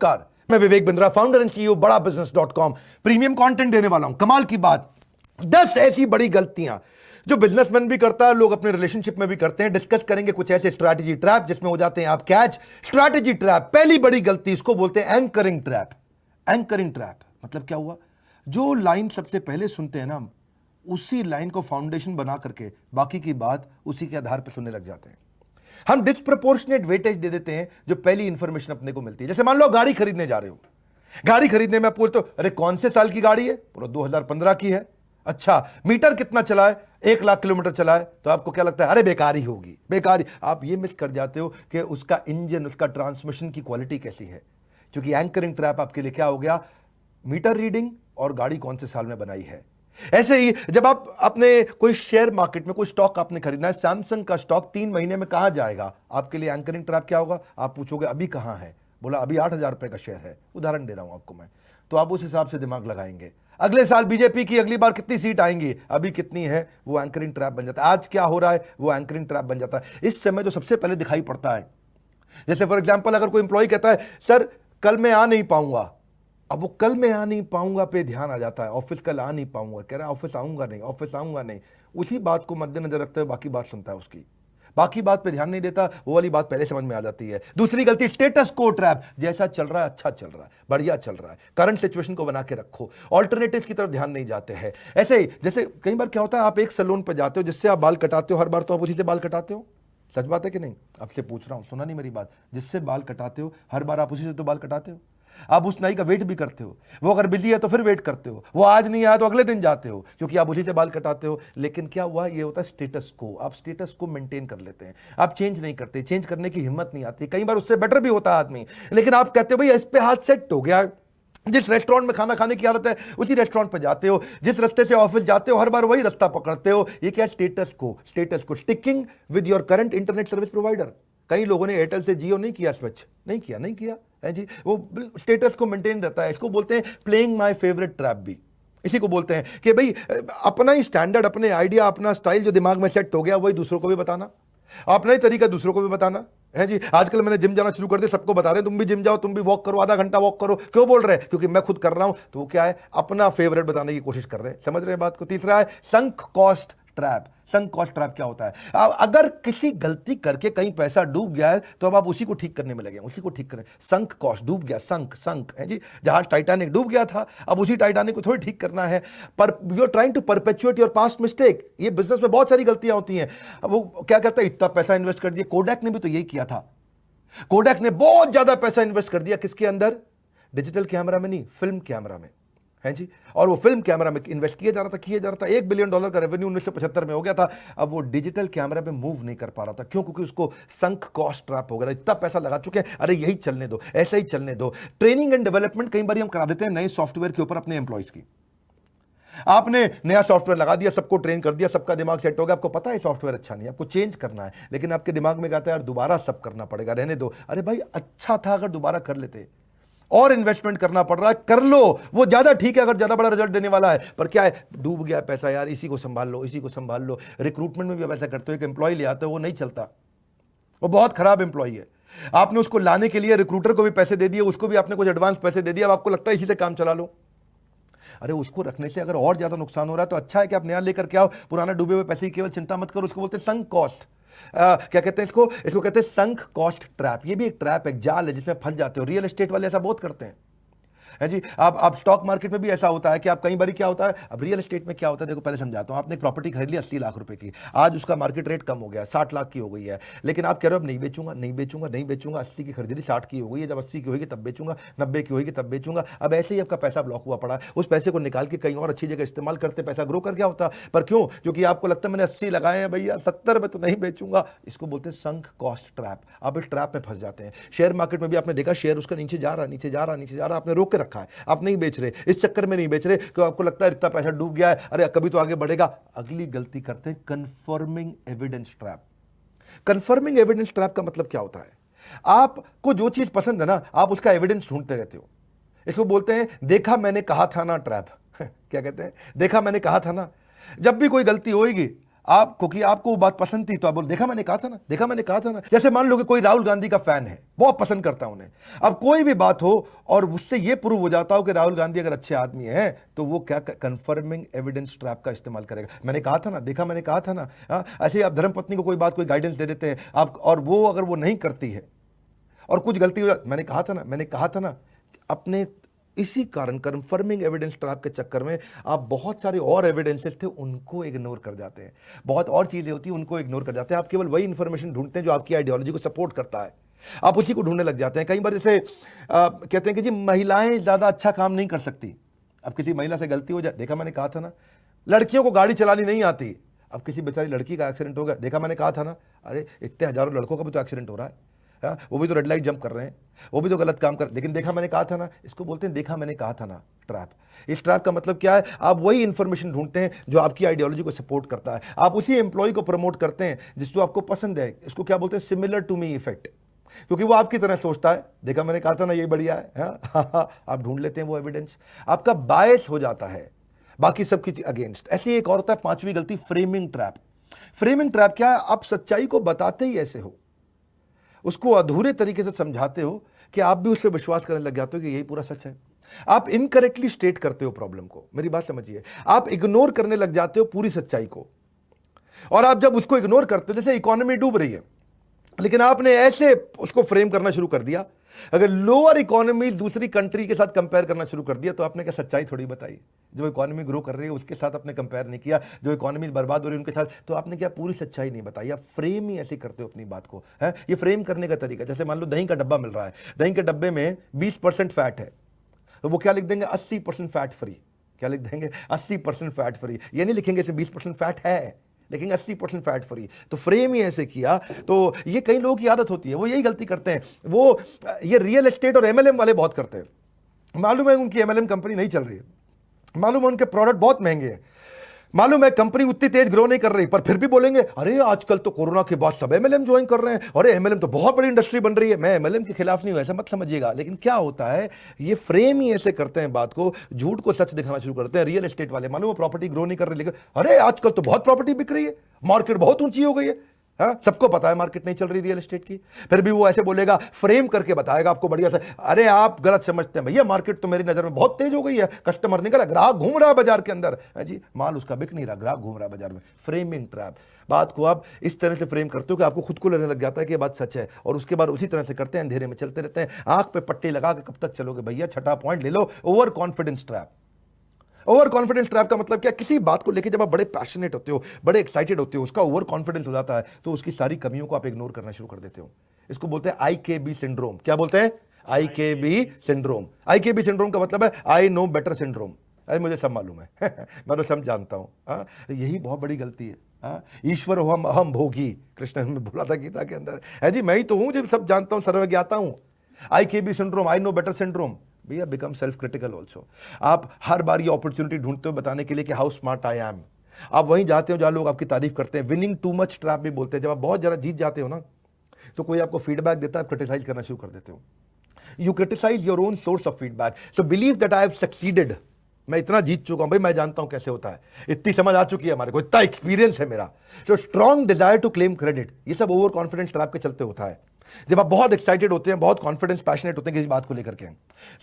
नमस्कार, मैं Vivek Bindra, founder and CEO बड़ा बिजनेस.com प्रीमियम कंटेंट देने वाला हूं। कमाल की बात, 10 ऐसी बड़ी गलतियां जो बिजनेसमैन भी करता है, लोग अपने रिलेशनशिप में भी करते हैं। डिस्कस करेंगे कुछ ऐसे स्ट्रैटेजी ट्रैप जिसमें हो जाते हैं आप कैच। स्ट्रैटेजी ट्रैप, पहली बड़ी गलती, इसको बोलते हैं एंकरिंग ट्रैप। एंकरिंग ट्रैप मतलब क्या हुआ? जो लाइन सबसे पहले सुनते हैं ना, उसी लाइन को फाउंडेशन बना करके बाकी की बात उसी के आधार पर सुनने लग जाते हैं। हम डिस्प्रोपोर्शनेट वेटेज दे देते हैं जो पहली इंफॉर्मेशन अपने को मिलती है। जैसे मान लो गाड़ी खरीदने जा रहे हो, गाड़ी खरीदने में आप बोलते हो अरे कौन से साल की गाड़ी है? पूरा 2015 की है। अच्छा, मीटर कितना चला है? 1 लाख किलोमीटर चला है। तो आपको क्या लगता है? अरे बेकार ही होगी, बेकार ही। आप ये मिस कर जाते हो कि उसका इंजन, उसका ट्रांसमिशन की क्वालिटी कैसी है। क्योंकि एंकरिंग ट्रैप आपके लिए क्या हो गया? मीटर रीडिंग और गाड़ी कौन से साल में बनाई है। ऐसे ही जब आप अपने कोई शेयर मार्केट में कोई स्टॉक आपने खरीदना है, सैमसंग का स्टॉक 3 महीने में कहां जाएगा, आपके लिए एंकरिंग ट्रैप क्या होगा? आप पूछोगे अभी कहां है? बोला अभी 8,000 रुपए का शेयर है, उदाहरण दे रहा हूं आपको मैं। तो आप उस हिसाब से दिमाग लगाएंगे। अगले साल बीजेपी की अगली बार कितनी सीट आएंगी, अभी कितनी है, वो एंकरिंग ट्रैप बन जाता है। आज क्या हो रहा है, वो एंकरिंग ट्रैप बन जाता है। इस समय जो सबसे पहले दिखाई पड़ता है, जैसे फॉर एग्जाम्पल अगर कोई इंप्लॉय कहता है सर कल मैं आ नहीं पाऊंगा, अब वो कल मैं आ नहीं पाऊंगा पे ध्यान आ जाता है। ऑफिस कल आ नहीं पाऊंगा, कह रहा है ऑफिस आऊंगा नहीं, ऑफिस आऊंगा नहीं। उसी बात को मद्देनजर रखते हुए बाकी बात सुनता है उसकी, बाकी बात पे ध्यान नहीं देता। वो वाली बात पहले समझ में आ जाती है। दूसरी गलती स्टेटस को ट्रैप। जैसा चल रहा है, अच्छा चल रहा है, बढ़िया चल रहा है, करंट सिचुएशन को बना के रखो, ऑल्टरनेटिव की तरफ ध्यान नहीं जाते हैं। ऐसे ही जैसे कई बार क्या होता है, आप एक सैलून पे जाते हो जिससे आप बाल कटाते हो, हर बार तो आप उसी से बाल कटाते हो। सच बात है कि नहीं? आपसे पूछ रहा हूं, सुना नहीं मेरी बात? जिससे बाल कटाते हो हर बार आप उसी से तो बाल कटाते हो। आप उस नाई का वेट भी करते हो, वो अगर बिजी है तो फिर वेट करते हो, वो आज नहीं आया तो अगले दिन जाते हो, क्योंकि आप उसी से बाल कटाते हो। लेकिन क्या हुआ, ये होता है स्टेटस को। आप स्टेटस को मेंटेन कर लेते हैं, आप चेंज नहीं करते, चेंज करने की हिम्मत नहीं आती। कई बार उससे बेटर भी होता है आदमी, लेकिन आप कहते हो भाई इस पे हाथ सेट हो गया। जिस रेस्टोरेंट में खाना खाने की आदत है उसी रेस्टोरेंट पे जाते हो, जिस रास्ते से ऑफिस जाते हो हर बार वही रास्ता पकड़ते हो। ये क्या? स्टेटस को। स्टेटस को। Sticking with your current internet service provider. कई लोगों ने एयरटेल से जियो नहीं किया, स्विच नहीं किया, नहीं किया है जी। वो स्टेटस को मेंटेन रहता है। इसको बोलते हैं प्लेइंग माय फेवरेट ट्रैप भी। इसी को बोलते हैं कि भाई अपना ही स्टैंडर्ड, अपने आइडिया, अपना स्टाइल जो दिमाग में सेट हो गया वही दूसरों को भी बताना, अपना ही तरीका दूसरों को भी बताना है जी। आजकल मैंने जिम जाना शुरू कर दिया, सबको बता रहे हैं तुम भी जिम जाओ, तुम भी वॉक करो, आधा घंटा वॉक करो। क्यों बोल रहे हैं? क्योंकि मैं खुद कर रहा हूं। तो वो क्या है? अपना फेवरेट बताने की कोशिश कर रहे हैं। समझ रहे हैं बात को? तीसरा है sunk cost trap. Sunk cost trap क्या होता है? अब अगर किसी गलती करके कहीं पैसा डूब गया है तो अब आप उसी को ठीक करने में लगे, उसी को ठीक करें। संक कॉस्ट, डूब गया, संक संक है जी। जहां टाइटैनिक डूब गया था, अब उसी टाइटैनिक को थोड़ी ठीक करना है। पर you are trying to perpetuate your past mistake. ये बिजनेस में बहुत सारी गलतियां होती हैं। अब वो क्या कहता है, इतना पैसा इन्वेस्ट कर दिया। कोडैक ने भी तो यही किया था। कोडैक ने बहुत ज्यादा पैसा इन्वेस्ट कर दिया किसके अंदर? डिजिटल कैमरा में नहीं, फिल्म कैमरा में है जी। और वो फिल्म कैमरा में इन्वेस्ट किया जा रहा था, $1 बिलियन का रेवेन्यू 1975 में हो गया था। अब वो डिजिटल कैमरा पे मूव नहीं कर पा रहा था। क्यों? क्योंकि उसको संक कॉस्ट ट्रैप हो गया। इतना पैसा लगा चुके हैं, अरे यही चलने दो, ऐसा ही चलने दो। ट्रेनिंग एंड डेवलपमेंट कई बार हम करा देते हैं नए सॉफ्टवेयर के ऊपर अपने एम्प्लॉइज की। आपने नया सॉफ्टवेयर लगा दिया, सबको ट्रेन कर दिया, सबका दिमाग सेट हो गया, आपको पता है सॉफ्टवेयर अच्छा नहीं है, आपको चेंज करना है, लेकिन आपके दिमाग में कहता है यार दोबारा सब करना पड़ेगा, रहने दो। अरे भाई अच्छा था अगर दोबारा कर लेते, और इन्वेस्टमेंट करना पड़ रहा है, कर लो, वो ज्यादा ठीक है अगर ज्यादा बड़ा रिजल्ट देने वाला है। पर क्या है, डूब गया पैसा यार, इसी को संभाल लो, इसी को संभाल लो। रिक्रूटमेंट में भी आप ऐसा करते हो, एक एम्प्लॉय ले आते हो, वो नहीं चलता, वो बहुत खराब एम्प्लॉय है। आपने उसको लाने के लिए रिक्रूटर को भी पैसे दे दिए, उसको भी आपने कुछ एडवांस पैसे दे दिए, अब आपको लगता है इसी से काम चला लो। अरे उसको रखने से अगर और ज्यादा नुकसान हो रहा है तो अच्छा है कि आप नया लेकर के आओ, पुराना डूबे हुए पैसे की केवल चिंता मत करो। उसको बोलते हैं संक कॉस्ट। क्या कहते हैं इसको कहते हैं संक कॉस्ट ट्रैप। ये भी एक ट्रैप, एक जाल है जिसमें फंस जाते हो। रियल एस्टेट वाले ऐसा बहुत करते हैं है जी। आप स्टॉक मार्केट में भी ऐसा होता है कि आप कई बार क्या होता है, अब रियल एस्टेट में क्या होता है देखो, पहले समझाता हूं। आपने एक प्रॉपर्टी खरीद ली 80 लाख रुपए की, आज उसका मार्केट रेट कम हो गया, 60 लाख की हो गई है, लेकिन आप कह रहे हो अब नहीं बेचूंगा, नहीं बेचूंगा, नहीं बेचूंगा। 80 की खरीदी, 60 की हो गई है, जब 80 की होगी तब बेचूंगा, 90 की होगी तब बेचूंगा। अब ऐसे ही आपका पैसा ब्लॉक हुआ पड़ा है, उस पैसे को निकाल के कहीं और अच्छी जगह इस्तेमाल करते, पैसा ग्रो कर क्या होता। पर क्यों? क्योंकि आपको लगता है मैंने 80 लगाए हैं भैया, 70 में तो नहीं बेचूंगा। इसको बोलते हैं संक कॉस्ट ट्रैप। आप इस ट्रैप में फंस जाते हैं। शेयर मार्केट में भी आपने देखा, शेयर उसका नीचे जा रहा, नीचे जा रहा, नीचे जा रहा, आपने रोक के रखा है, आप नहीं बेच रहे, इस चक्कर में नहीं बेच रहे क्योंकि आपको लगता है इतना पैसा डूब गया है, अरे कभी तो आगे बढ़ेगा। अगली गलती करते हैं confirming evidence trap. Confirming evidence trap का मतलब क्या होता है? आपको जो चीज पसंद है ना, आप उसका एविडेंस ढूंढते रहते हो। इसको बोलते हैं देखा मैंने कहा था ना ट्रैप। क्या कहते हैं? देखा मैंने कहा था ना। जब भी कोई गलती होगी आप क्योंकि आपको वो बात पसंद थी तो आप बोल देखा मैंने कहा था ना, देखा मैंने कहा था ना। जैसे मान लो कि कोई राहुल गांधी का फैन है, बहुत पसंद करता है उन्हें, अब कोई भी बात हो और उससे ये प्रूव हो जाता हो कि राहुल गांधी अगर अच्छे आदमी हैं तो वो क्या कंफर्मिंग एविडेंस ट्रैप का इस्तेमाल करेगा। मैंने कहा था ना, देखा मैंने कहा था ना। ऐसे ही आप धर्मपत्नी को कोई बात कोई गाइडेंस दे देते हैं आप, और वो अगर वो नहीं करती है और कुछ गलती हो जाती, मैंने कहा था ना, मैंने कहा था ना। अपने इसी कारण कंफर्मिंग एविडेंस ट्रैप के चक्कर में आप बहुत सारे और एविडेंसेस थे उनको इग्नोर कर जाते हैं, बहुत और चीजें होती हैं उनको इग्नोर कर जाते हैं। आप केवल वही इंफॉर्मेशन ढूंढते हैं जो आपकी आइडियोलॉजी को सपोर्ट करता है, आप उसी को ढूंढने लग जाते हैं। कई बार जैसे कहते हैं कि जी महिलाएं ज्यादा अच्छा काम नहीं कर सकती। अब किसी महिला से गलती हो जाए, देखा मैंने कहा था ना। लड़कियों को गाड़ी चलानी नहीं आती, अब किसी बेचारी लड़की का एक्सीडेंट हो गया, देखा मैंने कहा था ना। अरे इतने हजारों लड़कों का भी तो एक्सीडेंट हो रहा है, वो भी तो रेड लाइट जंप कर रहे हैं, वो भी तो गलत काम कर, लेकिन देखा मैंने कहा था ना। इसको बोलते हैं देखा मैंने कहा था ना ट्रैप। इस ट्रैप का मतलब क्या है, आप वही इंफॉर्मेशन ढूंढते हैं जो आपकी आइडियोलॉजी को सपोर्ट करता है, आप उसी एम्प्लॉय को प्रमोट करते हैं जिसको आपको पसंद है। इसको क्या बोलते हैं, सिमिलर टू मी इफेक्ट, क्योंकि वो आपकी तरह सोचता है। देखा मैंने कहा था ना, ये बढ़िया है। आप ढूंढ लेते हैं वो एविडेंस, आपका बायस हो जाता है बाकी सबकी अगेंस्ट। ऐसी एक और होता है पांचवी गलती, फ्रेमिंग ट्रैप। फ्रेमिंग ट्रैप क्या है, आप सच्चाई को बताते ही ऐसे हो, उसको अधूरे तरीके से समझाते हो कि आप भी उस पर विश्वास करने लग जाते हो कि यही पूरा सच है। आप इनकरेक्टली स्टेट करते हो प्रॉब्लम को, मेरी बात समझिए। आप इग्नोर करने लग जाते हो पूरी सच्चाई को, और आप जब उसको इग्नोर करते हो, जैसे इकोनॉमी डूब रही है लेकिन आपने ऐसे उसको फ्रेम करना शुरू कर दिया, अगर लोअर इकोनॉमी दूसरी कंट्री के साथ कंपेयर करना शुरू कर दिया तो आपने क्या सच्चाई थोड़ी बताई। जो इकोनॉमी ग्रो कर रही है उसके साथ आपने कंपेयर नहीं किया, जो इकोनॉमी बर्बाद हो रही है उनके साथ, तो आपने क्या पूरी सच्चाई नहीं बताई। आप फ्रेम ही ऐसे करते हो अपनी बात को, है ये फ्रेम करने का तरीका। जैसे मान लो दही का डब्बा मिल रहा है, दही के डब्बे में 20% फैट है, तो वो क्या लिख देंगे, 80% फैट फ्री। क्या लिख देंगे, 80% फैट फ्री। ये नहीं लिखेंगे इसमें 20% फैट है, लेकिन 80% फैट फ्री। तो फ्रेम ही ऐसे किया। तो ये कई लोगों की आदत होती है, वो यही गलती करते हैं। वो ये रियल एस्टेट और एमएलएम वाले बहुत करते हैं। मालूम है उनकी एमएलएम कंपनी नहीं चल रही है, मालूम है उनके प्रोडक्ट बहुत महंगे हैं, मालूम है कंपनी उतनी तेज ग्रो नहीं कर रही, पर फिर भी बोलेंगे अरे आजकल तो कोरोना के बाद सब एमएलएम ज्वाइन कर रहे हैं, अरे एमएलएम तो बहुत बड़ी इंडस्ट्री बन रही है। मैं एमएलएम के खिलाफ नहीं हूं, ऐसा मत समझिएगा, लेकिन क्या होता है, ये फ्रेम ही ऐसे करते हैं बात को, झूठ को सच दिखाना शुरू करते हैं। रियल एस्टेट वाले मालूम है प्रॉपर्टी ग्रो नहीं कर रही, लेकिन अरे आजकल तो बहुत प्रॉपर्टी बिक रही है, मार्केट बहुत ऊंची हो गई है। हाँ, सबको पता है मार्केट नहीं चल रही रियल एस्टेट की, फिर भी वो ऐसे बोलेगा, फ्रेम करके बताएगा आपको बढ़िया से। अरे आप गलत समझते हैं भैया, मार्केट तो मेरी नजर में बहुत तेज हो गई है, कस्टमर निकला, ग्राहक घूम रहा है बाजार के अंदर, जी माल उसका बिक नहीं रहा, ग्राहक घूम रहा है बाजार में। Framing trap. बात को आप इस तरह से फ्रेम करते हो कि आपको खुद को लगने लग जाता है कि ये बात सच है, और उसके बाद उसी तरह से करते हैं, अंधेरे में चलते रहते हैं, आंख पे पट्टी लगा के कब तक चलोगे भैया। छठा पॉइंट ले लो, over confidence trap. Over confidence trap का मतलब क्या, किसी बात को लेकर जब आप बड़े पैशनेट होते हो, बड़े एक्साइटेड होते हो, उसका ओवर कॉन्फिडेंस हो जाता है, तो उसकी सारी कमियों को आप इग्नोर करना शुरू कर देते हो। इसको बोलते हैं IKB सिंड्रोम। क्या बोलते हैं, IKB सिंड्रोम। IKB सिंड्रोम का मतलब है आई नो बेटर सिंड्रोम। अरे मुझे सब मालूम है मैं तो सब जानता हूं। यही बहुत बड़ी गलती है। ईश्वर हो हम भोगी, कृष्ण ने बोला था गीता के अंदर, है जी मैं ही तो हूं जब सब जानता हूं, सर्वज्ञाता हूं। IKB syndrome, I know better syndrome. भैया बिकम सेल्फ क्रिटिकल ऑल्सो। आप हर बार ये अपॉर्चुनिटी ढूंढते हो बताने के लिए कि हाउ स्मार्ट आई एम। आप वहीं जाते हो जहां लोग आपकी तारीफ करते हैं। विनिंग टू मच ट्रैप भी बोलते हैं। जब आप बहुत जरा जीत जाते हो ना, तो कोई आपको फीडबैक देता है, आप क्रिटिसाइज करना शुरू कर देते हो। You criticise your own source of feedback. So believe that I have succeeded. मैं इतना जीत चुका हूं भाई, मैं जानता हूं कैसे होता है, इतनी समझ आ चुकी है हमारे को, इतना एक्सपीरियंस है मेरा। So strong desire to claim credit, ये सब ओवर कॉन्फिडेंस ट्रैप के चलते होता है। जब आप बहुत एक्साइटेड होते हैं, बहुत कॉन्फिडेंस पैशनेट होते हैं किसी बात को लेकर के,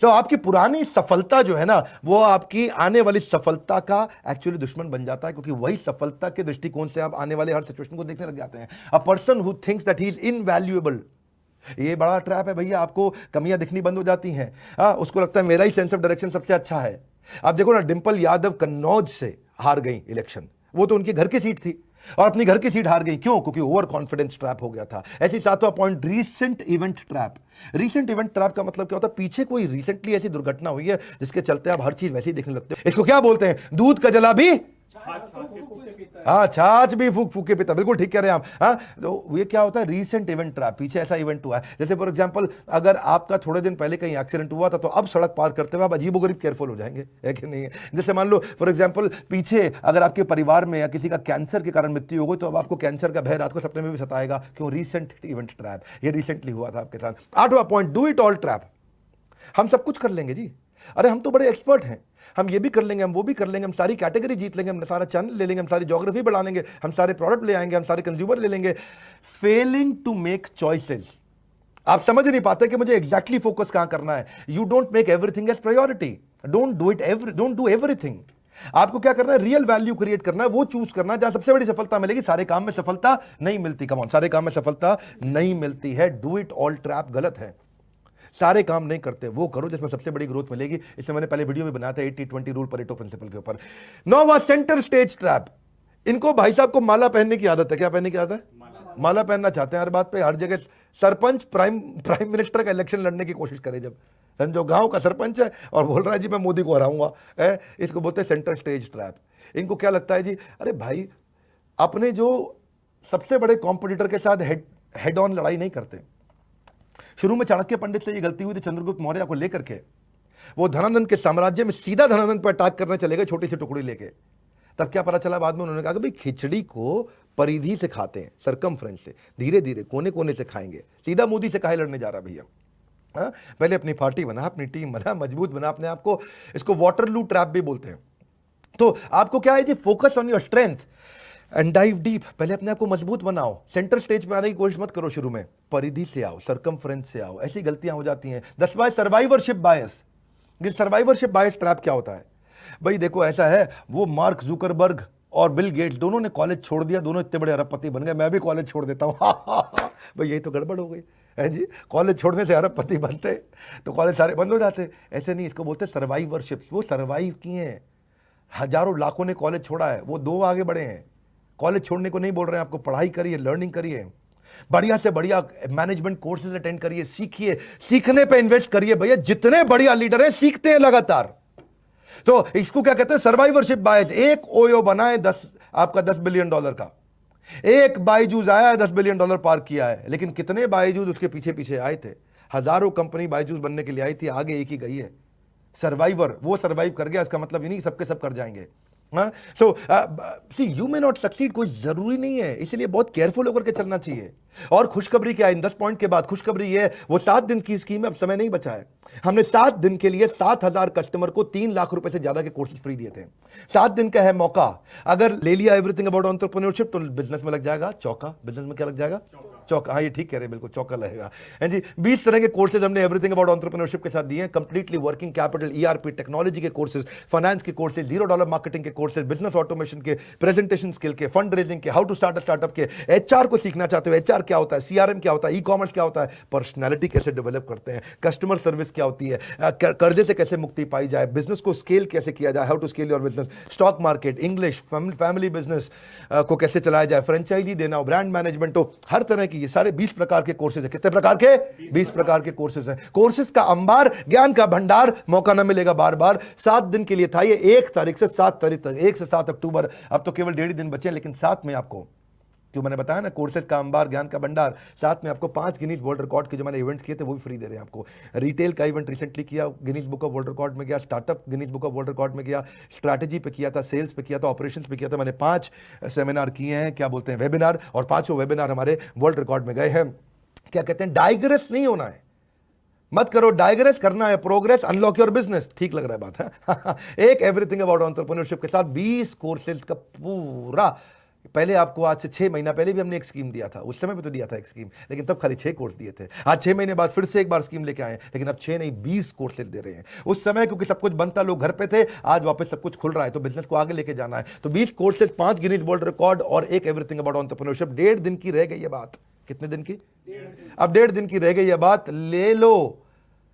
तो आपकी पुरानी सफलता जो है ना, वो आपकी आने वाली सफलता का एक्चुअली दुश्मन बन जाता है, क्योंकि वही सफलता के दृष्टिकोण से आप आने वाले हर सिचुएशन को देखने लग जाते हैं। A person who thinks that he is invaluable, ये बड़ा ट्रैप है भैया। आपको कमियां दिखनी बंद हो जाती हैं। उसको लगता है मेरा ही सेंस ऑफ डायरेक्शन सबसे अच्छा है। आप देखो ना, डिंपल यादव कन्नौज से हार गई इलेक्शन, वो तो उनके घर की सीट थी, और अपनी घर की सीट हार गई। क्यों? क्योंकि ओवर कॉन्फिडेंस ट्रैप हो गया था। ऐसी सातवां point, recent event trap. Recent event trap का मतलब क्या होता है, पीछे कोई रिसेंटली ऐसी दुर्घटना हुई है जिसके चलते आप हर चीज वैसे ही देखने लगते हो। इसको क्या बोलते हैं, दूध का जला भी, हाँ छाछ भी फूक फूक के पीता। बिल्कुल ठीक कह रहे हैं आप। हाँ, तो ये क्या होता है, रीसेंट इवेंट ट्रैप। पीछे ऐसा इवेंट हुआ है, जैसे फॉर एग्जांपल अगर आपका थोड़े दिन पहले कहीं एक्सीडेंट हुआ था, तो अब सड़क पार करते हुए आप अजीबोगरीब केयरफुल हो जाएंगे, है कि नहीं है। जैसे मान लो फॉर एग्जांपल पीछे अगर आपके परिवार में या किसी का कैंसर के कारण मृत्यु हो गई, तो अब आपको कैंसर का भय रात को सपने में भी सताएगा। क्यों? रीसेंट इवेंट ट्रैप, ये रिसेंटली हुआ था आपके साथ। आठवां point, do it all trap. हम सब कुछ कर लेंगे जी, अरे हम तो बड़े एक्सपर्ट हैं, हम ये भी कर लेंगे, हम वो भी कर लेंगे, हम सारी कैटेगरी जीत लेंगे, हम सारा चैनल ले लेंगे, हम सारी ज्योग्राफी बढ़ा लेंगे, हम सारे प्रोडक्ट ले आएंगे, हम सारे कंज्यूमर ले लेंगे। फेलिंग टू मेक चॉइसेस, आप समझ नहीं पाते कि मुझे एग्जैक्टली फोकस कहां करना है। You don't make everything as priority, don't do everything. आपको क्या करना है, रियल वैल्यू क्रिएट करना है, वो चूज करना है जहां सबसे बड़ी सफलता मिलेगी। सारे काम में सफलता नहीं मिलती, कम ऑन, सारे काम में सफलता नहीं मिलती है। डू इट ऑल ट्रैप गलत है, सारे काम नहीं करते, वो करो जिसमें सबसे बड़ी ग्रोथ मिलेगी। इससे मैंने पहले वीडियो में बनाया था 80-20 रूल, परेटो प्रिंसिपल के ऊपर। नौवां, सेंटर स्टेज ट्रैप। इनको भाई साहब को माला पहनने की आदत है। क्या पहनने की आदत है? माला पहनना चाहते हैं हर बात पे, हर जगह। सरपंच प्राइम मिनिस्टर का इलेक्शन लड़ने की कोशिश करे, जब समझो गांव का सरपंच है और बोल रहा है जी मैं मोदी को हराऊंगा, इसको बोलते हैं सेंटर स्टेज ट्रैप। इनको क्या लगता है जी, अरे भाई अपने जो सबसे बड़े कॉम्पिटिटर के साथ हेड ऑन लड़ाई नहीं करते। शुरू में चाणक्य पंडित से ये गलती हुई थी चंद्रगुप्त मौर्य को लेकर के, वो धनानंद के साम्राज्य में सीधा धनानंद पर अटैक करने चले गए छोटी सी टुकड़ी लेके। तब क्या पता चला बाद में, उन्होंने कहा कि भाई खिचड़ी को परिधि से खाते हैं, सरकमफ्रेंस से, धीरे धीरे कोने कोने से खाएंगे, सीधा मोदी से काहे लड़ने जा रहा भैया। हाँ, पहले अपनी पार्टी बना, अपनी टीम बना, मजबूत बना अपने आप को। इसको वाटरलू ट्रैप भी बोलते हैं। तो आपको क्या है जी, focus on your strength and dive deep. पहले अपने आप को मजबूत बनाओ, सेंटर स्टेज पे आने की कोशिश मत करो, शुरू में परिधि से आओ, सरकमफ्रेंस से आओ। ऐसी गलतियां हो जाती हैं। 10वां, सर्वाइवरशिप बायस। ये सर्वाइवरशिप बायस ट्रैप क्या होता है भाई? देखो ऐसा है, वो मार्क जुकरबर्ग और बिल गेट्स दोनों ने कॉलेज छोड़ दिया, दोनों इतने बड़े अरबपति बन गए, मैं भी कॉलेज छोड़ देता हूं। भाई यही तो गड़बड़ हो गई है जी, कॉलेज छोड़ने से अरबपति बनते तो कॉलेज सारे बंद हो जाते। ऐसे नहीं, इसको बोलते सर्वाइवरशिप। वो सर्वाइव किए हैं, हजारों लाखों ने कॉलेज छोड़ा है, वो 2 आगे बढ़े हैं। कॉलेज छोड़ने को नहीं बोल रहे हैं आपको, पढ़ाई करिए, लर्निंग करिए, बढ़िया से बढ़िया मैनेजमेंट कोर्सेज अटेंड करिए, सीखिए, सीखने पे इन्वेस्ट करिए भैया। जितने बढ़िया लीडर हैं सीखते हैं लगातार। तो इसको क्या कहते हैं, सर्वाइवरशिप बायस। एक ओयो बनाए आपका $10 बिलियन का, एक बायजूस आया है $10 बिलियन पार किया है, लेकिन कितने बायजूस उसके पीछे पीछे आए थे? हजारों कंपनी बायजूस बनने के लिए आई थी, आगे एक ही गई है। सर्वाइवर, वो सर्वाइव कर गया, इसका मतलब ये नहीं सबके सब कर जाएंगे। सो सी यू मे नॉट सक्सीड, कोई जरूरी नहीं है, इसलिए बहुत केयरफुल होकर के चलना चाहिए। और खुशखबरी क्या है इन 10 पॉइंट के बाद? खुशखबरी ये है, वो 7 दिन की स्कीम है, अब समय नहीं बचा है। हमने 7 दिन के लिए 7,000 कस्टमर को 3 लाख रुपए से ज्यादा के कोर्सेज फ्री दिए थे। 7 दिन का है मौका, अगर ले लिया एवरीथिंग अबाउट एंटरप्रेन्योरशिप तो बिजनेस में लग जाएगा चौका। बिजनेस में क्या लग जाएगा? चौका। हाँ, ये ठीक कह रहे हैं, बिल्कुल चौका लगेगा जी। 20 तरह के कोर्सेज हमने एवरीथिंग अबाउट एंटरप्रेन्योरशिप के साथ दिए हैं। Completely working capital, ERP, technology के कोर्सेज, फाइनेंस के कोर्सेज, $0 मार्केटिंग के कोर्सेज, बिजनेस ऑटोमेशन के, प्रेजेंटेशन स्किल के, फंड रेजिंग के, how to start a startup के, HR को सीखना चाहते हो, HR क्या होता है, CRM क्या होता है, ई-कॉमर्स क्या होता है, पर्सनैलिटी कैसे डेवलप करते हैं, कस्टमर सर्विस क्या होती है, कर्जे से कैसे मुक्ति पाई जाए, बिजनेस को स्केल कैसे किया जाए, how to scale your business, stock market, English, family business को कैसे चलाया जाए, फ्रेंचाइजी देना हो, ब्रांड मैनेजमेंट हो, हर तरह की, ये सारे 20 प्रकार के कोर्सेज है। कितने प्रकार के? 20 प्रकार के कोर्सेज हैं। कोर्सेज का अंबार, ज्ञान का भंडार, मौका ना मिलेगा बार बार। 7 दिन के लिए था ये, 1 तारीख से 7 तारीख तक, 1 से 7 अक्टूबर। अब तो केवल 1.5 दिन बचे हैं, लेकिन साथ में आपको, क्यों मैंने बताया ना, कोर्सेज का अंबार, ज्ञान का भंडार, साथ में आपको 5 गिनीज वर्ल्ड रिकॉर्ड के जो मैंने इवेंट्स किए थे वो भी फ्री दे रहे हैं आपको। रिटेल का इवेंट रिसेंटली किया, Guinness book of world record में गया, startup Guinness book of world record में गया, स्ट्रैटेजी पे किया था, सेल्स पे किया था, ऑपरेशंस पे किया था। मैंने 5 सेमिनार किए हैं, क्या बोलते हैं, वेबिनार, और 5 वेबिनार हमारे वर्ल्ड रिकॉर्ड में गए हैं। क्या कहते हैं, डाइग्रेस नहीं होना है, मत करो, डाइग्रेस करना है, प्रोग्रेस, अनलॉक योर बिजनेस। ठीक लग रहा है बात है? एक एवरीथिंग अबाउट एंटरप्रेन्योरशिप के साथ 20 कोर्सेज का पूरा। पहले आपको, आज से 6 महीना पहले भी हमने एक स्कीम दिया था, उस समय भी तो दिया था एक स्कीम, लेकिन तब खाली 6 कोर्स दिए थे। आज 6 महीने बाद फिर से एक बार स्कीम लेके आए, लेकिन अब 6 नहीं 20 कोर्सेज दे रहे हैं। उस समय क्योंकि सब कुछ बनता, लोग घर पे थे, आज वापस सब कुछ खुल रहा है, तो बिजनेस को आगे लेके जाना है। तो 20 कोर्सेज, 5 गिनीज वर्ल्ड रिकॉर्ड और एक एवरीथिंग अबाउट एंटरप्रेन्योरशिप। 1.5 दिन की रह गई है बात। कितने दिन की? अब 1.5 दिन की रह गई है बात। ले लो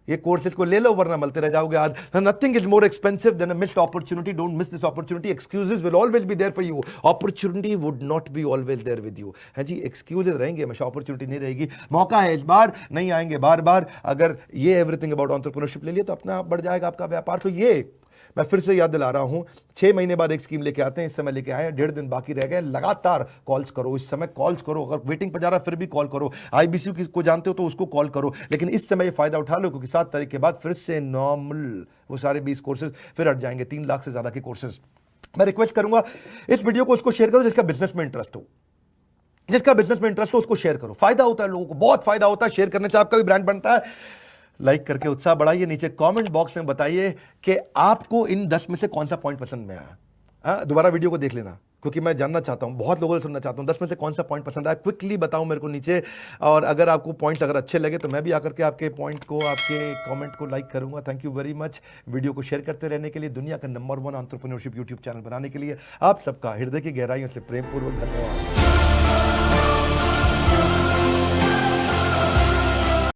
ये कोर्सेज को, ले लो, वरना मलते रह जाओगे। आज nothing is more expensive than a missed opportunity. Don't miss this opportunity. Excuses will always be there for you, opportunity would not be always there with you. है जी, एक्सक्यूजेस रहेंगे हमेशा, अपॉर्चुनिटी नहीं रहेगी। मौका है इस बार, नहीं आएंगे बार बार। अगर ये एवरीथिंग अबाउट एंटरप्रेन्योरशिप ले लिया तो अपना आप बढ़ जाएगा आपका व्यापार। तो ये मैं फिर से याद दिला रहा हूं, 6 महीने बाद एक स्कीम लेके आते हैं, इस समय लेके आए, 1.5 दिन बाकी रह गए। लगातार कॉल्स करो, इस समय कॉल्स करो, अगर वेटिंग पर जा रहा है फिर भी कॉल करो, IBC को जानते हो तो उसको कॉल करो, लेकिन इस समय ये फायदा उठा लो, क्योंकि 7 तारीख के बाद फिर से नॉर्मल वो सारे 20 कोर्सेज फिर हट जाएंगे, 3 लाख से ज्यादा के कोर्सेज। मैं रिक्वेस्ट करूंगा इस वीडियो को उसको शेयर करो जिसका बिजनेस में इंटरेस्ट हो, जिसका बिजनेस में इंटरेस्ट हो उसको शेयर करो। फायदा होता है लोगों को, बहुत फायदा होता है, शेयर करने से आपका भी ब्रांड बनता है। लाइक करके उत्साह बढ़ाइए। नीचे कमेंट बॉक्स में बताइए कि आपको इन 10 में से कौन सा पॉइंट पसंद में आया। दोबारा वीडियो को देख लेना, क्योंकि मैं जानना चाहता हूं, बहुत लोगों से सुनना चाहता हूं 10 में से कौन सा पॉइंट पसंद आया। क्विकली बताओ मेरे को नीचे। और अगर आपको पॉइंट्स अगर अच्छे लगे तो मैं भी आकर के आपके पॉइंट को, आपके कमेंट को लाइक करूंगा। Thank you very much video को शेयर करते रहने के लिए, दुनिया का नंबर 1 एंटरप्रेन्योरशिप यूट्यूब चैनल बनाने के लिए। आप सबका हृदय की गहराइयों से प्रेमपूर्वक धन्यवाद।